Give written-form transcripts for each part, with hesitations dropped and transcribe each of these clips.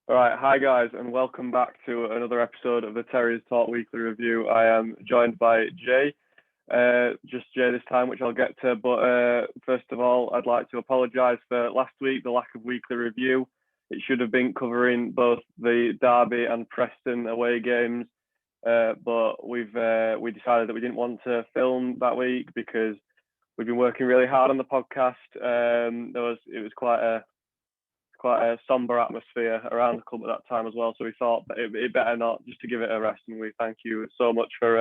All right, hi guys, and welcome back to another episode of the Terriers Talk Weekly Review. I am joined by Jay, just Jay this time, which I'll get to. But first of all, I'd like to apologise for last week, the lack of weekly review. It should have been covering both the Derby and Preston away games, but we decided that we didn't want to film that week because we've been working really hard on the podcast. It was quite a somber atmosphere around the club at that time as well. So we thought that it better not, just to give it a rest. And we thank you so much for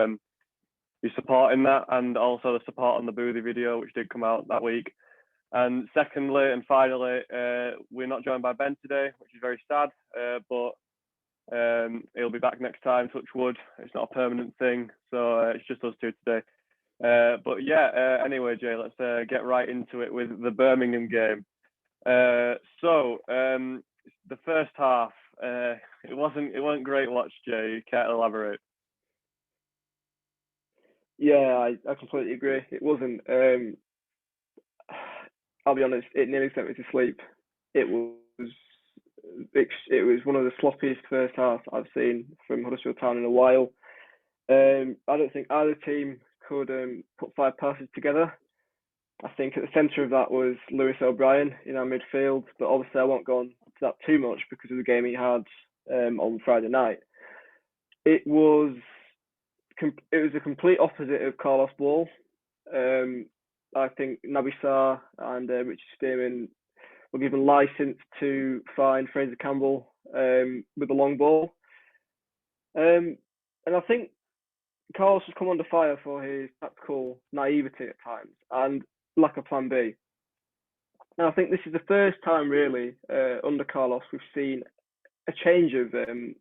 your support in that, and also the support on the Boothie video, which did come out that week. And secondly and finally, we're not joined by Ben today, which is very sad, but he'll be back next time, touch wood. It's not a permanent thing, so it's just us two today. But yeah, anyway, Jay, let's get right into it with the Birmingham game. So the first half, it wasn't great watch, Jay. You can't elaborate. Yeah, I completely agree. It wasn't. I'll be honest. It nearly sent me to sleep. It was one of the sloppiest first halves I've seen from Huddersfield Town in a while. I don't think either team could put five passes together. I think at the centre of that was Lewis O'Brien in our midfield, but obviously I won't go on to that too much because of the game he had on Friday night. It was a complete opposite of Carlos Ball. I think Naby Sarr and Richard Spearman were given licence to find Fraser Campbell with the long ball. And I think Carlos has come under fire for his tactical naivety at times and lack of plan B. And I think this is the first time really under Carlos we've seen a change of kind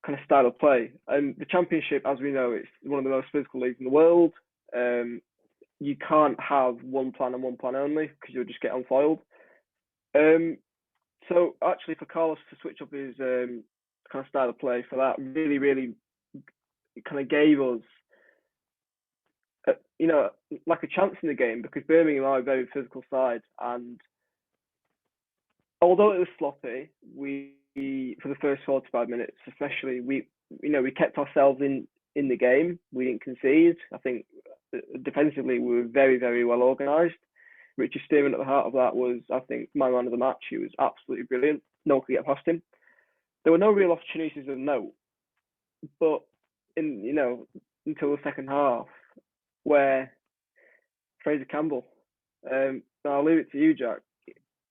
of style of play. And the Championship, as we know, it's one of the most physical leagues in the world. You can't have one plan and one plan only because you'll just get unfoiled. So actually for Carlos to switch up his kind of style of play for that really, really kind of gave us like a chance in the game, because Birmingham are a very physical side, and although it was sloppy, we for the first 45 minutes especially, we kept ourselves in the game. We didn't concede. I think defensively we were very, very well organised. Richard Spearman at the heart of that was, I think, my man of the match. He was absolutely brilliant. No one could get past him. There were no real opportunities of note, but until the second half, where Fraser Campbell, I'll leave it to you, Jack.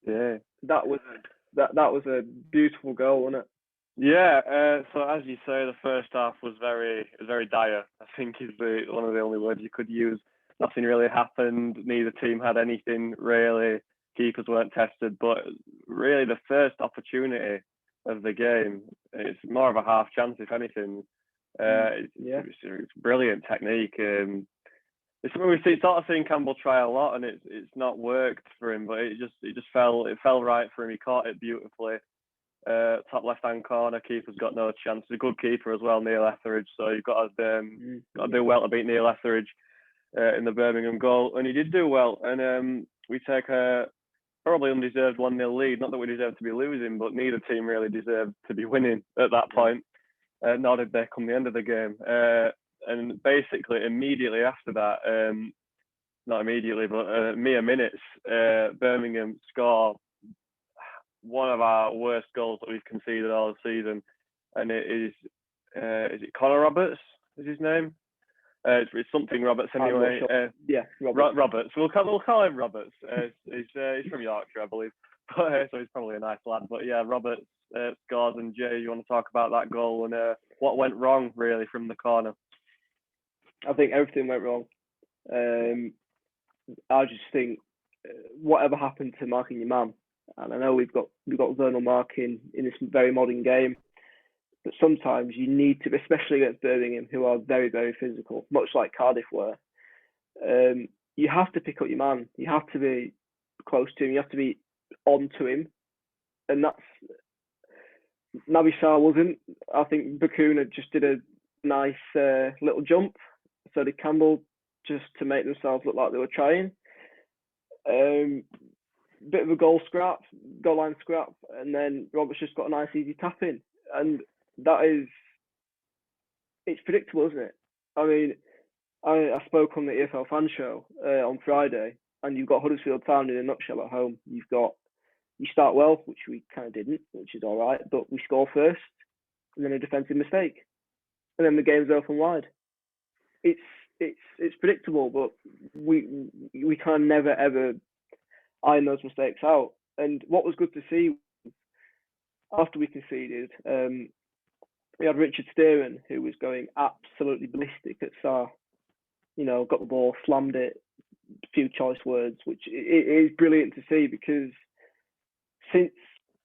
Yeah, that was a beautiful goal, wasn't it? Yeah. So as you say, the first half was very dire, I think is one of the only words you could use. Nothing really happened. Neither team had anything really. Keepers weren't tested, but really the first opportunity of the game, it's more of a half chance, if anything. It's brilliant technique. It's something we've sort of seen Campbell try a lot, and it's not worked for him. But it just fell right for him. He caught it beautifully. Top left hand corner, keeper's got no chance. He's a good keeper as well, Neil Etheridge. So you've got to do well to beat Neil Etheridge in the Birmingham goal, and he did do well. And we take a probably undeserved 1-0 lead. Not that we deserve to be losing, but neither team really deserved to be winning at that point. Nor did they come the end of the game. And basically, immediately after that, not immediately, but mere minutes, Birmingham score one of our worst goals that we've conceded all season. And it is it Connor Roberts? Is his name? It's something Roberts anyway. Roberts. We'll call him Roberts. He's from Yorkshire, I believe. But, so he's probably a nice lad. But yeah, Roberts scores. And Jay, you want to talk about that goal and what went wrong really from the corner? I think everything went wrong. I just think whatever happened to marking your man, and I know we've got zonal marking in this very modern game, but sometimes you need to, especially against Birmingham, who are very, very physical, much like Cardiff were. You have to pick up your man. You have to be close to him. You have to be on to him, and that's Naby Sarr wasn't. I think Bakuna just did a nice little jump. So did Campbell, just to make themselves look like they were trying. Bit of a goal line scrap. and then Roberts just got a nice easy tap in, and it's predictable, isn't it? I mean, I spoke on the EFL fan show on Friday, and you've got Huddersfield Town in a nutshell at home. You start well, which we kind of didn't, which is all right, but we score first, and then a defensive mistake, and then the game's open wide. It's predictable, but we kind of never ever iron those mistakes out. And what was good to see after we conceded, we had Richard Stearman, who was going absolutely ballistic at Sarr. Got the ball, slammed it, a few choice words, which it is brilliant to see, because since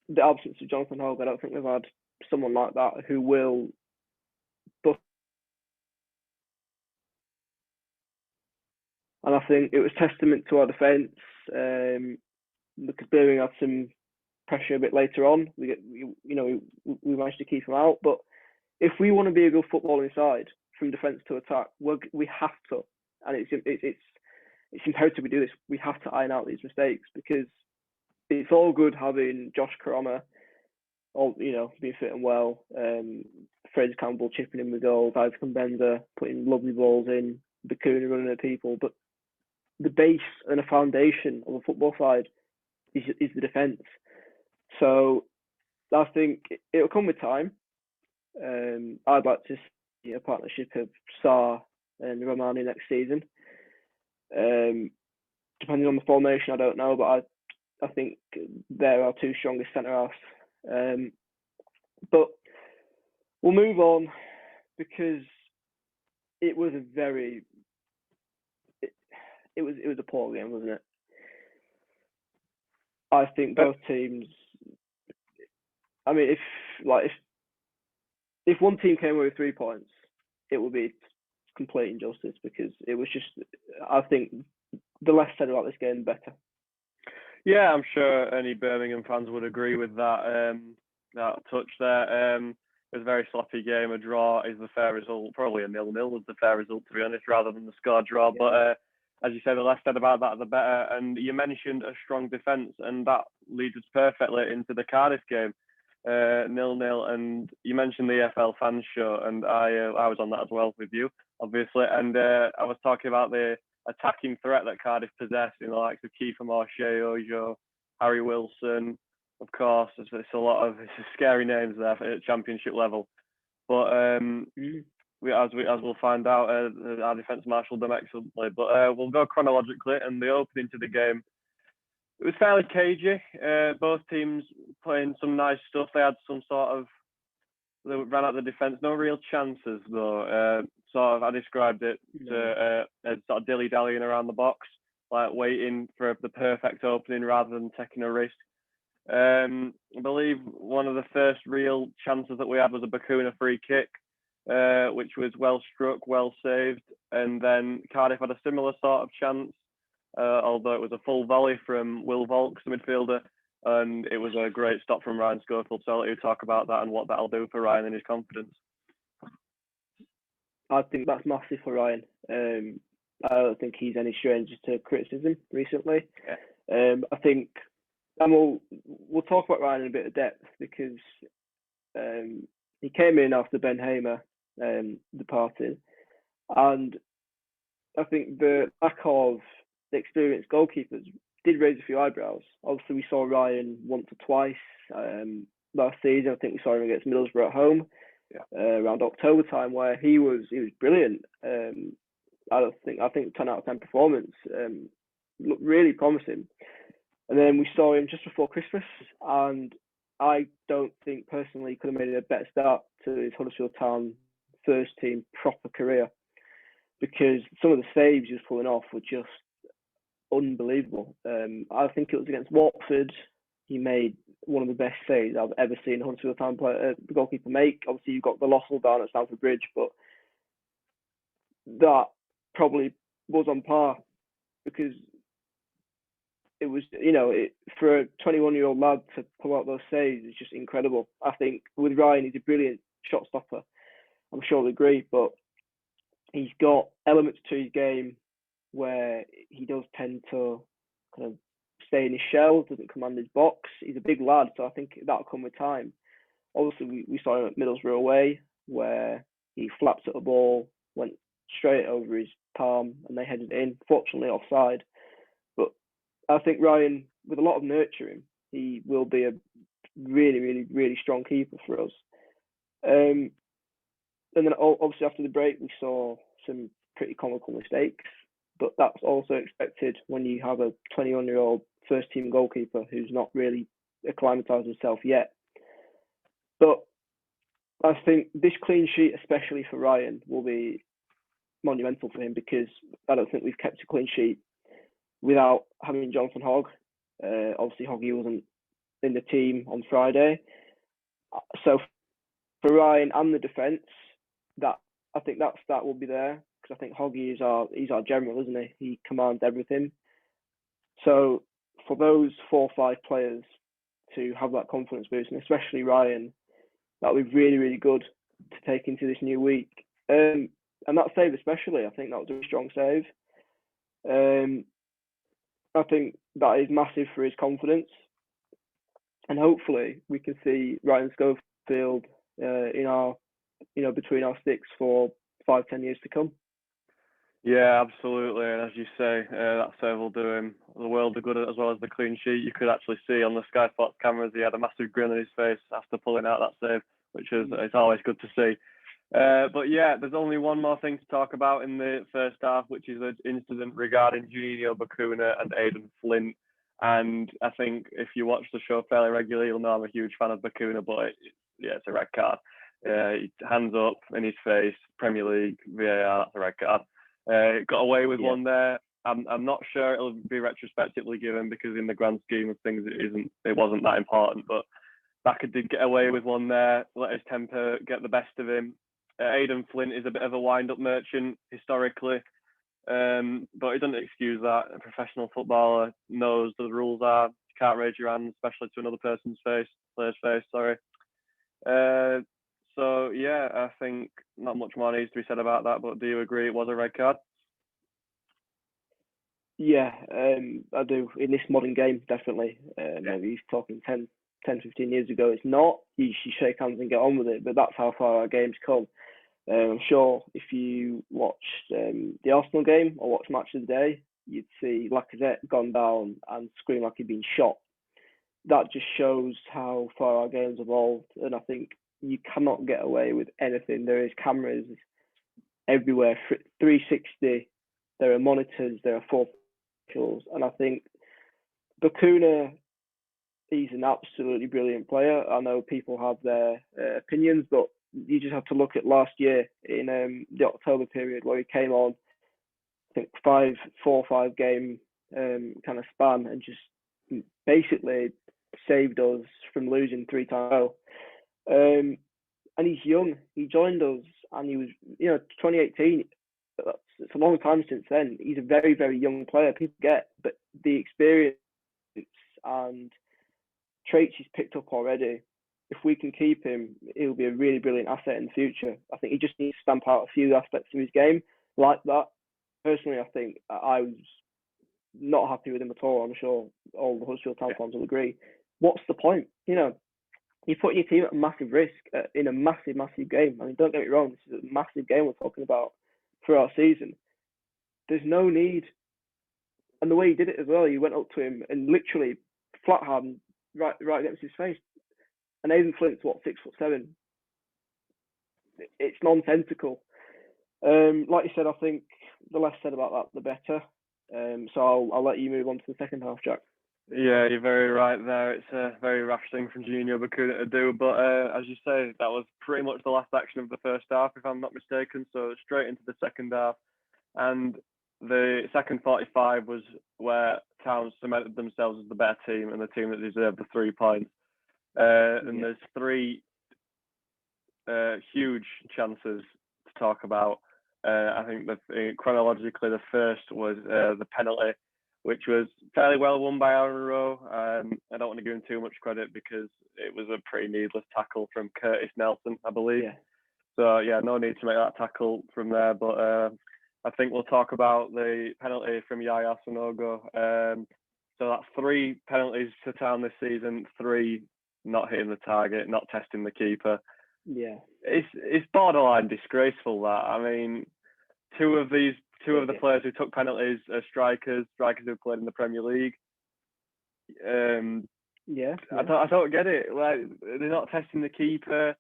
the absence of Jonathan Hogue, I don't think we've had someone like that who will bust. And I think it was testament to our defence, because Birmingham had some pressure a bit later on. We managed to keep them out. But if we want to be a good footballing side from defence to attack, we have to, and it's imperative we do this. We have to iron out these mistakes, because it's all good having Josh Corona, being fit and well, Fraser Campbell chipping in with goals, Isaac Benza putting lovely balls in, Bakuna running at people, but the base and a foundation of a football side is the defence. So I think it'll come with time. I'd like to see a partnership of Sarr and Romani next season. Depending on the formation, I don't know, but I think they're our two strongest centre-halves. But we'll move on, because it was a poor game, wasn't it? I think both teams. I mean, if one team came away with 3 points, it would be complete injustice, because it was just. I think the less said about this game, the better. Yeah, I'm sure any Birmingham fans would agree with that. That touch there. It was a very sloppy game. A draw is the fair result. Probably a 0-0 was the fair result, to be honest, rather than the score draw. Yeah. But as you said, the less said about that, the better. And you mentioned a strong defence, and that leads us perfectly into the Cardiff game, 0-0. And you mentioned the EFL fans show, and I was on that as well with you, obviously. And I was talking about the attacking threat that Cardiff possess, in the likes of Kiefer Marche, Ojo, Harry Wilson. Of course, it's scary names there at championship level. But as we'll find out, our defence marshalled them excellently. But we'll go chronologically, and the opening to the game, it was fairly cagey. Both teams playing some nice stuff. They had they ran out the defence. No real chances though. I described it as sort of dilly-dallying around the box, like waiting for the perfect opening rather than taking a risk. I believe one of the first real chances that we had was a Bakuna free kick, which was well struck, well saved, and then Cardiff had a similar sort of chance, although it was a full volley from Will Vaulks, the midfielder, and it was a great stop from Ryan Schofield. So I'll let you talk about that and what that'll do for Ryan and his confidence. I think that's massive for Ryan. I don't think he's any stranger to criticism recently. Yeah. I think, and we'll talk about Ryan in a bit of depth, because he came in after Ben Hamer departed, and I think the lack of the experienced goalkeepers did raise a few eyebrows. Obviously, we saw Ryan once or twice last season. I think we saw him against Middlesbrough at home. Yeah. Around October time, where he was brilliant. I think 10 out of 10 performance, looked really promising. And then we saw him just before Christmas, and I don't think personally he could have made a better start to his Huddersfield Town first team proper career, because some of the saves he was pulling off were just unbelievable. I think it was against Watford. He made one of the best saves I've ever seen Huddersfield Town the goalkeeper make. Obviously, you've got the Lossell down at Stamford Bridge, but that probably was on par, because it was, for a 21-year-old lad to pull out those saves is just incredible. I think with Ryan, he's a brilliant shot stopper. I'm sure he'll agree, but he's got elements to his game where he does tend to kind of stay in his shell, doesn't command his box. He's a big lad, so I think that'll come with time. Obviously, we saw him at Middlesbrough away, where he flapped at the ball, went straight over his palm, and they headed in. Fortunately, offside. But I think Ryan, with a lot of nurturing, he will be a really, really, really strong keeper for us. And then obviously after the break, we saw some pretty comical mistakes, but that's also expected when you have a 21-year-old first-team goalkeeper who's not really acclimatised himself yet. But I think this clean sheet, especially for Ryan, will be monumental for him because I don't think we've kept a clean sheet without having Jonathan Hogg. Obviously, Hoggy wasn't in the team on Friday. So for Ryan and the defence, that I think that will be there because I think Hoggy he's our general, isn't he? He commands everything. So for those 4 or 5 players to have that confidence boost, and especially Ryan, that would be really, really good to take into this new week. And that save especially, I think that was a strong save. I think that is massive for his confidence. And hopefully we can see Ryan Schofield in our, between our sticks for 5-10 years to come. Yeah, absolutely. And as you say, that save will do him the world of good as well as the clean sheet. You could actually see on the Sky Sports cameras he had a massive grin on his face after pulling out that save, which is it's always good to see. But yeah, there's only one more thing to talk about in the first half, which is an incident regarding Juninho Bacuna and Aidan Flint. And I think if you watch the show fairly regularly, you'll know I'm a huge fan of Bacuna, but it's a red card. Hands up in his face, Premier League, VAR, that's a red card. Got away with one there. I'm not sure it'll be retrospectively given because in the grand scheme of things it wasn't that important. But Bacca did get away with one there, let his temper get the best of him. Aidan Flint is a bit of a wind-up merchant historically, but it doesn't excuse that. A professional footballer knows the rules are you can't raise your hand, especially to another person's face, player's face. Sorry. So yeah, I think not much more needs to be said about that. But do you agree it was a red card? Yeah, I do. In this modern game, definitely. Maybe he's talking 10, 15 years ago. It's not. You should shake hands and get on with it. But that's how far our game's come. I'm sure if you watched the Arsenal game or watched Match of the Day, you'd see Lacazette gone down and scream like he'd been shot. That just shows how far our game's evolved. And I think you cannot get away with anything. There is cameras everywhere, 360. There are monitors. There are 4 officials, and I think Bacuna, he's an absolutely brilliant player. I know people have their opinions, but you just have to look at last year in the October period where he came on, I think 4 or 5 game kind of span and just basically saved us from losing 3 times. And he's young. He joined us, and he was, 2018. It's a long time since then. He's a very, very young player. People get, but the experience and traits he's picked up already. If we can keep him, he'll be a really brilliant asset in the future. I think he just needs to stamp out a few aspects of his game like that. Personally, I think I was not happy with him at all. I'm sure all the Huddersfield Town fans will agree. What's the point? You're putting your team at a massive risk in a massive, massive game. I mean, don't get me wrong, this is a massive game we're talking about for our season. There's no need. And the way he did it as well, he went up to him and literally flat hand right against his face. And Aidan Flint's 6'7". It's nonsensical. Like you said, I think the less said about that, the better. So I'll let you move on to the second half, Jack. Yeah, you're very right there. It's a very rash thing from Juninho Bacuna to do. But as you say, that was pretty much the last action of the first half, if I'm not mistaken. So straight into the second half. And the second 45 was where Town cemented themselves as the better team and the team that deserved the 3 points. And there's 3 huge chances to talk about. I think that chronologically, the first was the penalty, which was fairly well won by Aaron Rowe. I don't want to give him too much credit because it was a pretty needless tackle from Curtis Nelson, I believe. Yeah. So, yeah, no need to make that tackle from there. But I think we'll talk about the penalty from Yaya Sanogo. So that's 3 penalties to Town this season, 3 not hitting the target, not testing the keeper. Yeah. It's borderline disgraceful that. I mean, two of the players who took penalties are strikers who played in the Premier League. Yeah. I don't get it. Like, they're not testing the keeper.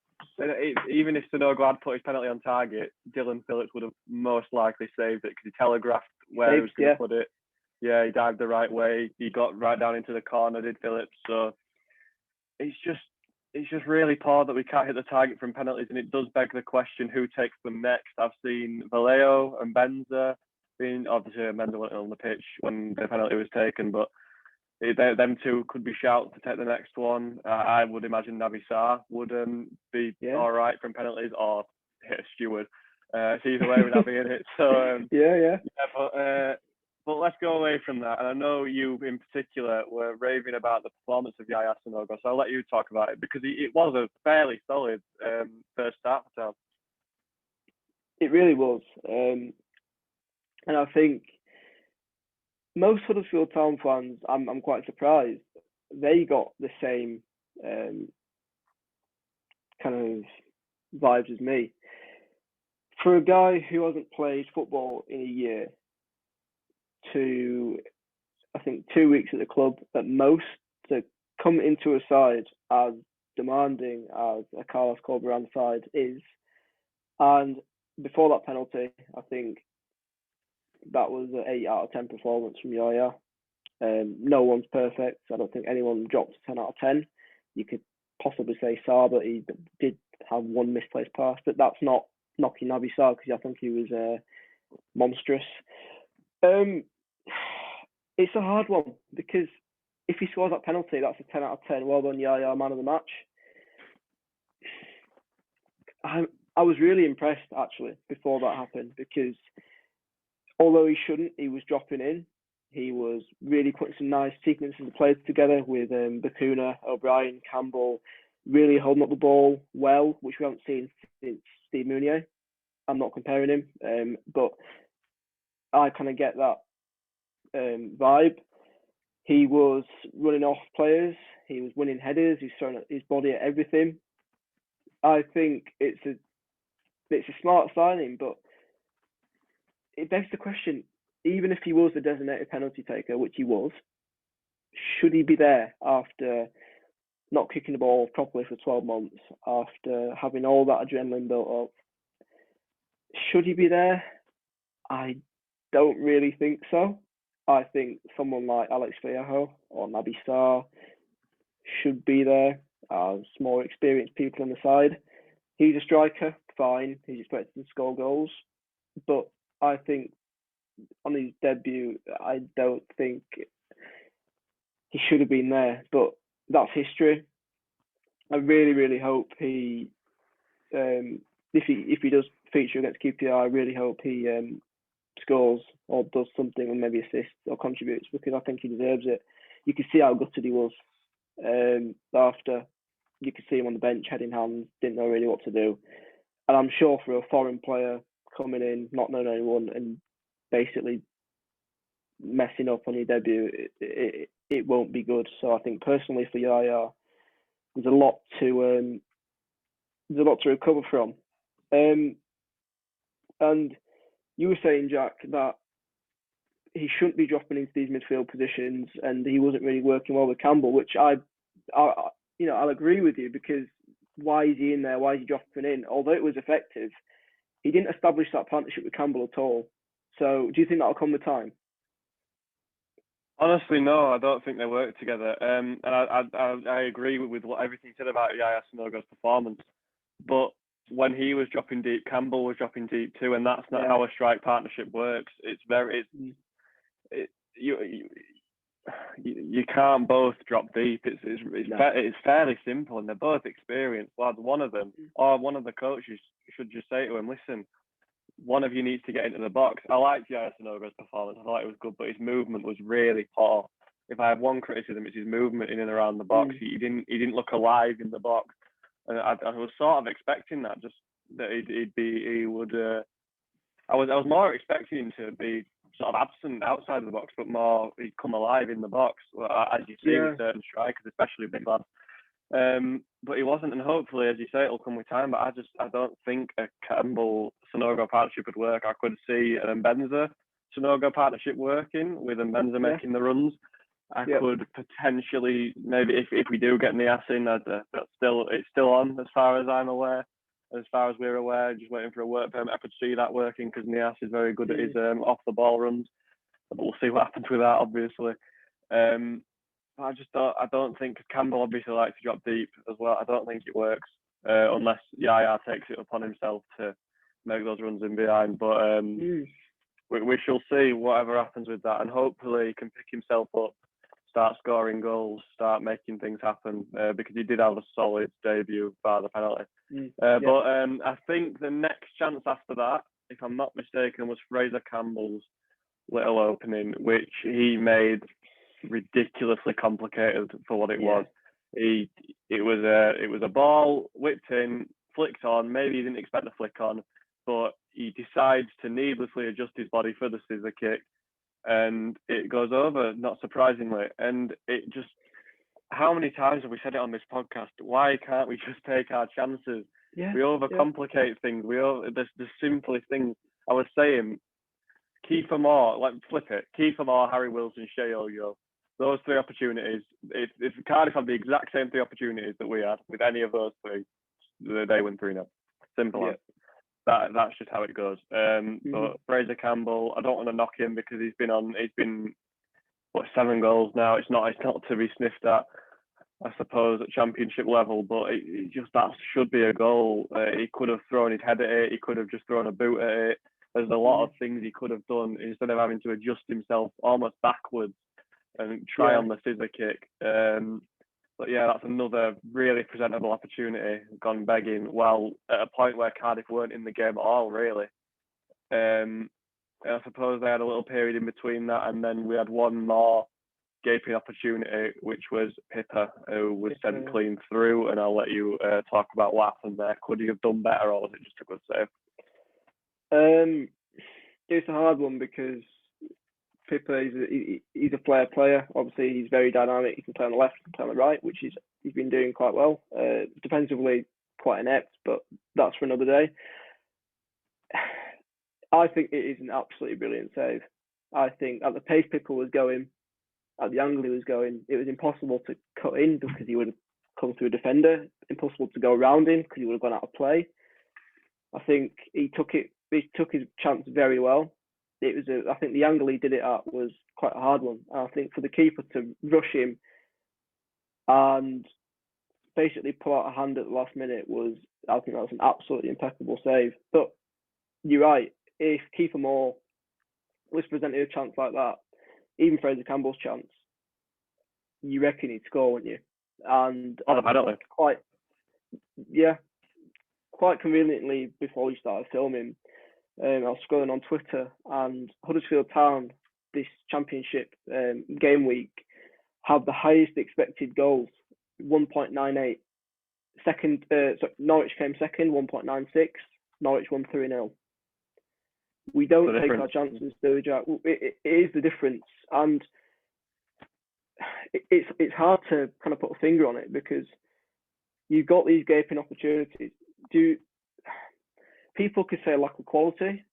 Even if Sanogo had put his penalty on target, Dylan Phillips would have most likely saved it because he telegraphed where he was going to put it. Yeah, he dived the right way. He got right down into the corner, did Phillips. So it's just really poor that we can't hit the target from penalties, and it does beg the question who takes them next. I've seen Vallejo and Benza being, obviously Benza wasn't on the pitch when the penalty was taken, but them two could be shouted to take the next one. I would imagine Naby Sarr would be all right from penalties or hit a steward. It's either way with Naby in it. So yeah. But let's go away from that. And I know you in particular were raving about the performance of Yaya Sanogo, so I'll let you talk about it because it was a fairly solid first start for Town. It really was. And I think most Huddersfield Town fans, I'm quite surprised, they got the same kind of vibes as me. For a guy who hasn't played football in a year to, I think, 2 weeks at the club at most, to come into a side as demanding as a Carlos Corberán side is, and before that penalty, I think that was an 8 out of 10 performance from Yaya. No one's perfect. I don't think anyone dropped a 10 out of 10. You could possibly say Sarr, but he did have one misplaced pass. But that's not knocking Naby Sarr because I think he was monstrous. It's a hard one because if he scores that penalty, that's a 10 out of 10. Well done, Yaya, man of the match. I was really impressed actually before that happened because although he shouldn't, he was dropping in. He was really putting some nice sequences of plays together with Bacuna, O'Brien, Campbell, really holding up the ball well, which we haven't seen since Steve Mounier. I'm not comparing him, but I kind of get that vibe. He was running off players. He was winning headers. He's throwing his body at everything. I think it's a smart signing, but it begs the question, even if he was the designated penalty taker, which he was, should he be there after not kicking the ball properly for 12 months, after having all that adrenaline built up? Should he be there? I don't really think so. I think someone like Alex Vallejo or Naby Sarr should be there as more experienced people on the side. He's a striker, fine. He's expected to score goals. But I think on his debut, I don't think he should have been there. But that's history. I really, really hope he, if he does feature against QPR, I really hope he scores or does something and maybe assists or contributes because I think he deserves it. You can see how gutted he was after. You could see him on the bench, head in hands, didn't know really what to do. And I'm sure for a foreign player coming in, not knowing anyone, and basically messing up on your debut, it won't be good. So I think personally for Yaya, there's a lot to recover from. And you were saying, Jack, that he shouldn't be dropping into these midfield positions, and he wasn't really working well with Campbell, which I'll agree with you because why is he in there? Why is he dropping in? Although it was effective, he didn't establish that partnership with Campbell at all. So do you think that'll come with time? Honestly, no, I don't think they work together. And I agree with everything you said about Yaya Sanogo's performance. But when he was dropping deep, Campbell was dropping deep too, and that's not how a strike partnership works. You can't both drop deep. It's fairly simple, and they're both experienced lads. One of them or one of the coaches should just say to him, "Listen, one of you needs to get into the box." I liked Yaya Sanogo's performance. I thought it was good, but his movement was really poor. If I have one criticism, it's his movement in and around the box. He didn't look alive in the box, and I was sort of expecting that. Just that he would. I was more expecting him to be sort of absent outside of the box, but more he'd come alive in the box, as you see with certain strikers, especially big lads. But he wasn't, and hopefully, as you say, it'll come with time. But I don't think a Campbell Sanogo partnership would work. I could see an Mbenza Sanogo partnership working with Mbenza making the runs. I could potentially, maybe if we do get Niasse in, it's still on as far as I'm aware. As far as we're aware, just waiting for a work permit. I could see that working because Niasse is very good at his off the ball runs. But we'll see what happens with that, obviously. I don't think Campbell obviously likes to drop deep as well. I don't think it works unless Yaya takes it upon himself to make those runs in behind. But we shall see whatever happens with that, and hopefully he can pick himself up, start scoring goals, start making things happen because he did have a solid debut bar the penalty. But I think the next chance after that, if I'm not mistaken, was Fraser Campbell's little opening, which he made ridiculously complicated for what it was. It was a ball whipped in, flicked on. Maybe he didn't expect the flick on, but he decides to needlessly adjust his body for the scissor kick, and it goes over, not surprisingly. And it just, how many times have we said it on this podcast? Why can't we just take our chances? We overcomplicate things. The simplest things. I was saying, Kiefer Moore, flip it. Kiefer Moore, Harry Wilson, Shea Oyo. Those three opportunities, if Cardiff had the exact same three opportunities that we had with any of those three, they win 3-0. Simple as. That's just how it goes. But Fraser Campbell, I don't want to knock him because he's been 7 goals now. It's not to be sniffed at, I suppose, at championship level, but that should be a goal. He could have thrown his head at it. He could have just thrown a boot at it. There's a lot of things he could have done instead of having to adjust himself almost backwards and try on the scissor kick. But that's another really presentable opportunity gone begging. Well, at a point where Cardiff weren't in the game at all, really. I suppose they had a little period in between that, and then we had one more gaping opportunity, which was Pippa, who was sent clean through. And I'll let you talk about what happened there. Could he have done better, or was it just a good save? It's a hard one because Pippa he's a player. Obviously, he's very dynamic. He can play on the left, he can play on the right, which he's been doing quite well. Defensively, quite inept, but that's for another day. I think it is an absolutely brilliant save. I think at the pace Pippa was going, at the angle he was going, it was impossible to cut in because he would have come through a defender. Impossible to go around him because he would have gone out of play. I think he took his chance very well. I think the angle he did it at was quite a hard one. And I think for the keeper to rush him and basically pull out a hand at the last minute I think that was an absolutely impeccable save. But you're right, if Kiefer Moore was presented a chance like that, even Fraser Campbell's chance, you reckon he'd score, wouldn't you? And quite conveniently before we started filming, I was scrolling on Twitter, and Huddersfield Town this championship game week have the highest expected goals, 1.98. Norwich came second, 1.96. Norwich won 3-0. We don't take our chances, do we, Jack? It is the difference, and it's hard to kind of put a finger on it because you've got these gaping opportunities. People could say lack of quality.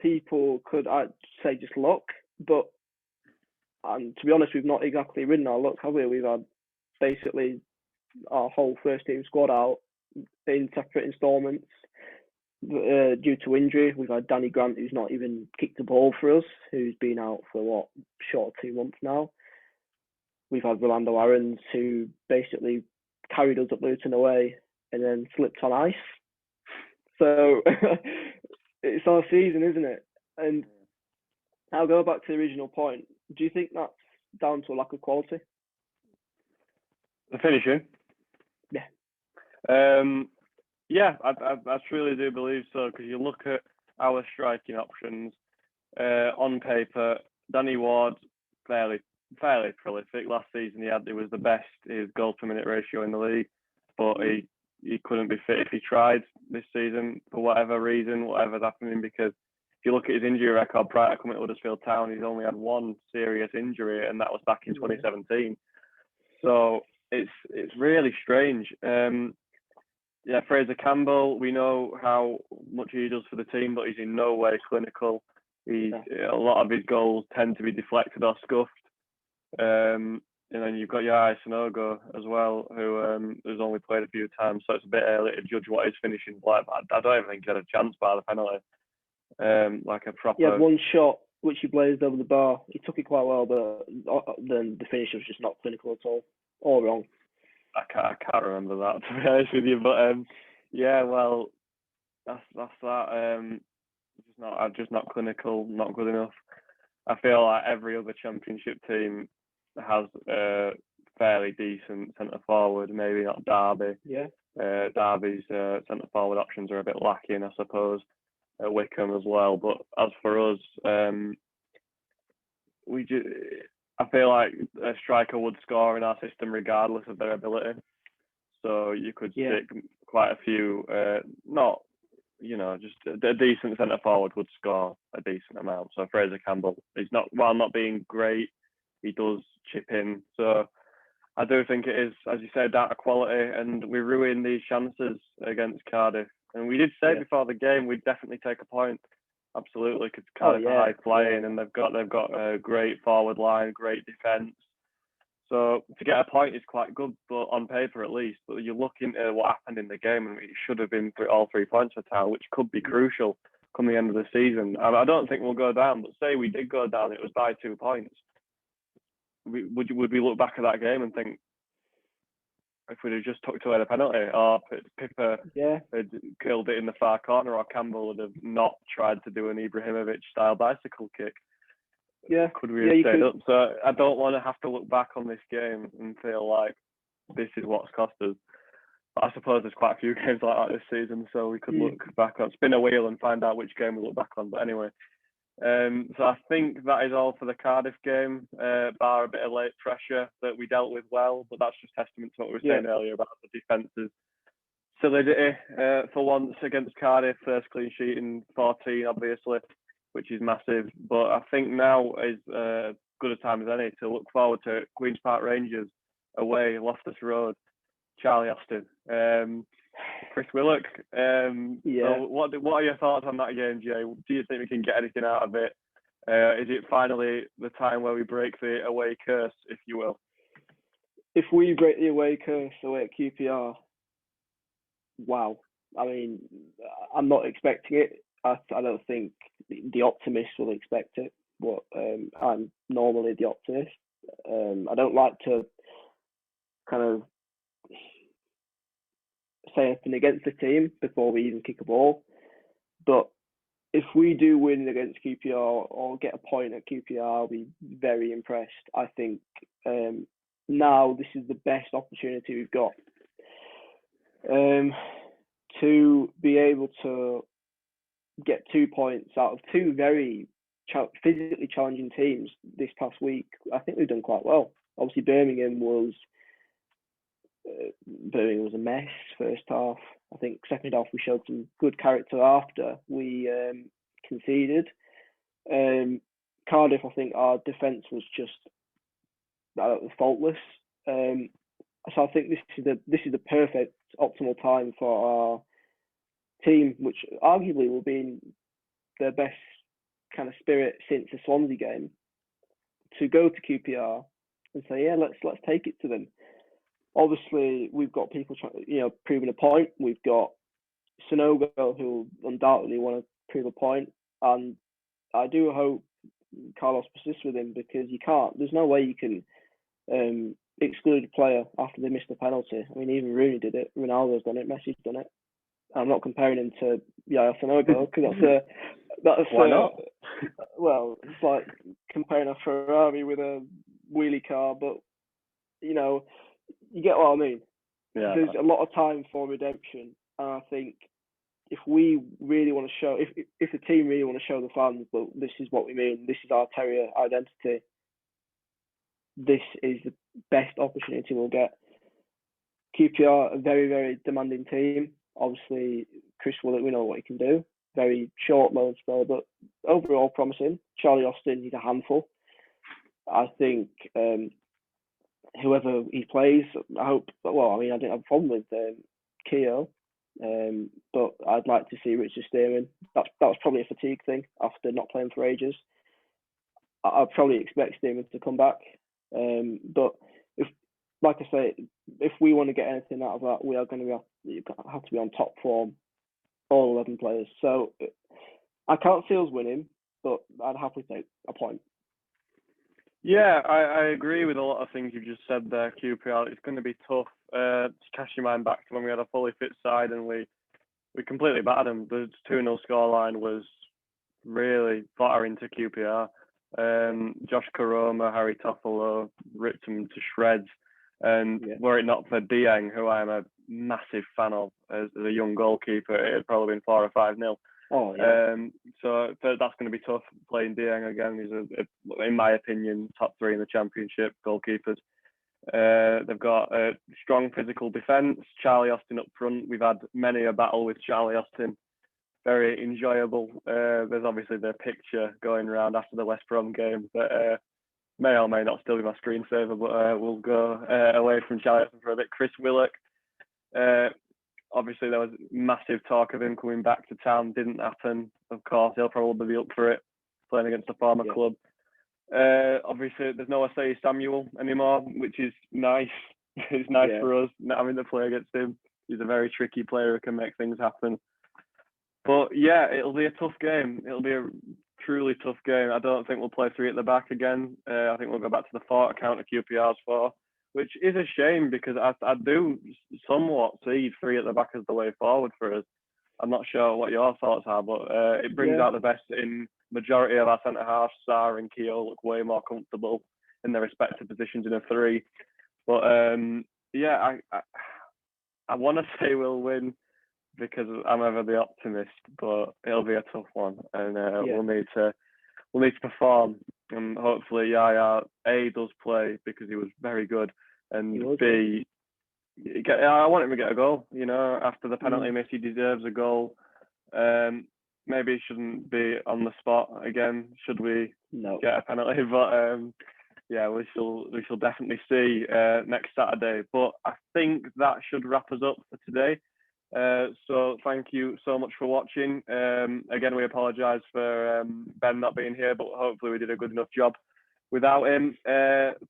People could, I'd say, just luck. But to be honest, we've not exactly ridden our luck, have we? We've had basically our whole first team squad out in separate instalments due to injury. We've had Danny Grant, who's not even kicked a ball for us, who's been out for short of 2 months now. We've had Rolando Aarons, who basically carried us at Luton away and then slipped on ice. So it's our season, isn't it? And I'll go back to the original point. Do you think that's down to a lack of quality? The finishing? Yeah. I truly do believe so, because you look at our striking options. On paper, Danny Ward, fairly prolific. Last season he was the best, his goal per minute ratio in the league, but he couldn't be fit if he tried this season for whatever reason, whatever's happening, because you look at his injury record prior to coming to Huddersfield Town, he's only had one serious injury, and that was back in 2017. So it's really strange. Fraser Campbell, we know how much he does for the team, but he's in no way clinical. A lot of his goals tend to be deflected or scuffed. And then you've got Yaya Sanogo as well, who has only played a few times, so it's a bit early to judge what his finishing like. But I don't even think he had a chance by the penalty. Like a proper. He had one shot which he blazed over the bar. He took it quite well, but then the finish was just not clinical at all wrong. I can't remember that, to be honest with you, but well, that's that. Just not clinical, not good enough. I feel like every other Championship team has a fairly decent centre forward. Maybe not Derby. Yeah. Derby's centre forward options are a bit lacking, I suppose. Wickham as well, but as for us, I feel like a striker would score in our system regardless of their ability. So you could stick quite a few, just a decent centre forward would score a decent amount. So Fraser Campbell, while not being great, he does chip in. So I do think it is, as you said, down to quality, and we ruined these chances against Cardiff. And we did say before the game we'd definitely take a point. Absolutely, because Cardiff are high flying, and they've got a great forward line, great defence. So to get a point is quite good, but on paper at least. But you look into what happened in the game, and it should have been all 3 points for Town, which could be crucial come the end of the season. I don't think we'll go down, but say we did go down, it was by 2 points. Would we look back at that game and think, if we'd have just tucked away the penalty, or Pippa had killed it in the far corner, or Campbell would have not tried to do an Ibrahimovic-style bicycle kick, could we have stayed up? So I don't want to have to look back on this game and feel like this is what's cost us. But I suppose there's quite a few games like that this season, so we could look back on, spin a wheel and find out which game we look back on. But anyway, so I think that is all for the Cardiff game, bar a bit of late pressure that we dealt with well, but that's just testament to what we were saying earlier about the defence's solidity for once against Cardiff. First clean sheet in 14, obviously, which is massive. But I think now is good a time as any to look forward to Queen's Park Rangers away, Loftus Road, Charlie Austin. Chris Willock. So what are your thoughts on that game, Jay? Do you think we can get anything out of it? Is it finally the time where we break the away curse, if you will? If we break the away curse away at QPR, wow. I mean, I'm not expecting it. I don't think the optimist will expect it. But I'm normally the optimist. I don't like to kind of say anything against the team before we even kick a ball. But if we do win against QPR or get a point at QPR, I'll be very impressed. I think now this is the best opportunity we've got to be able to get 2 points out of two very physically challenging teams this past week. I think we've done quite well. Obviously, Birmingham was a mess first half. I think second half we showed some good character after we conceded. Cardiff, I think our defence was just faultless. So I think this is the perfect optimal time for our team, which arguably will be in their best kind of spirit since the Swansea game, to go to QPR and say, let's take it to them. Obviously, we've got people proving a point. We've got Sanogo, who undoubtedly want to prove a point, and I do hope Carlos persists with him, because there's no way you can exclude a player after they missed a penalty. I mean, even Rooney did it, Ronaldo's done it, Messi's done it. I'm not comparing him to Yaya Sanogo, because that's why not? Well, it's like comparing a Ferrari with a wheelie car, but you get what I mean. Yeah. There's a lot of time for redemption, and I think if we really want to show, if the team really want to show the fans that this is what we mean, this is our Terrier identity, this is the best opportunity we'll get. QPR, a very, very demanding team. Obviously, Chris Willock, we know what he can do. very short loan spell, but overall promising. Charlie Austin, he's a handful. I think whoever he plays, I hope. Well, I mean, I didn't have a problem with Keogh, but I'd like to see Richard Stearman. That was probably a fatigue thing after not playing for ages. I'd probably expect Stearman to come back, but if, like I say, if we want to get anything out of that, we are going to have to be on top form, all 11 players. So I can't see us winning, but I'd happily take a point. Yeah, I agree with a lot of things you just said there, QPR. It's going to be tough. To cast your mind back to when we had a fully fit side and we completely battered them. The 2-0 scoreline was really flattering to QPR. Josh Koroma, Harry Toffolo ripped them to shreds. And were it not for Dieng, who I am a massive fan of as a young goalkeeper, it had probably been 4 or 5-0. Oh, yeah. So that's going to be tough playing Dieng again. He's, in my opinion, top 3 in the Championship goalkeepers. They've got a strong physical defence. Charlie Austin up front. We've had many a battle with Charlie Austin. Very enjoyable. There's obviously the picture going around after the West Brom game that may or may not still be my screensaver, but we'll go away from Charlie Austin for a bit. Chris Willock. Obviously, there was massive talk of him coming back to town. Didn't happen. Of course, he'll probably be up for it, playing against the former club. Obviously, there's no Asai Samuel anymore, which is nice. It's nice for us not having to play against him. He's a very tricky player who can make things happen. But yeah, it'll be a tough game. It'll be a truly tough game. I don't think we'll play 3 at the back again. I think we'll go back to the 4 account of QPR's 4. Which is a shame because I do somewhat see 3 at the back as the way forward for us. I'm not sure what your thoughts are, but it brings out the best in majority of our centre halves. Sarr and Keogh look way more comfortable in their respective positions in a 3. But I want to say we'll win because I'm ever the optimist, but it'll be a tough one, and we'll need to perform, and hopefully Yaya A does play because he was very good, and B, I want him to get a goal. You know, after the penalty miss, he deserves a goal. Maybe he shouldn't be on the spot again. Should we get a penalty? But we shall definitely see next Saturday. But I think that should wrap us up for today. So thank you so much for watching. Again, we apologise for Ben not being here, but hopefully we did a good enough job without him.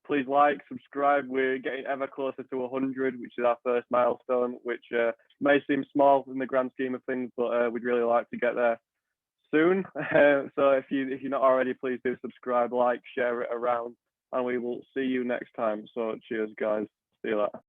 Please like, subscribe. We're getting ever closer to 100, which is our first milestone, which may seem small in the grand scheme of things, but we'd really like to get there soon. So if you're not already, please do subscribe, like, share it around, and we will see you next time. So cheers, guys. See you later.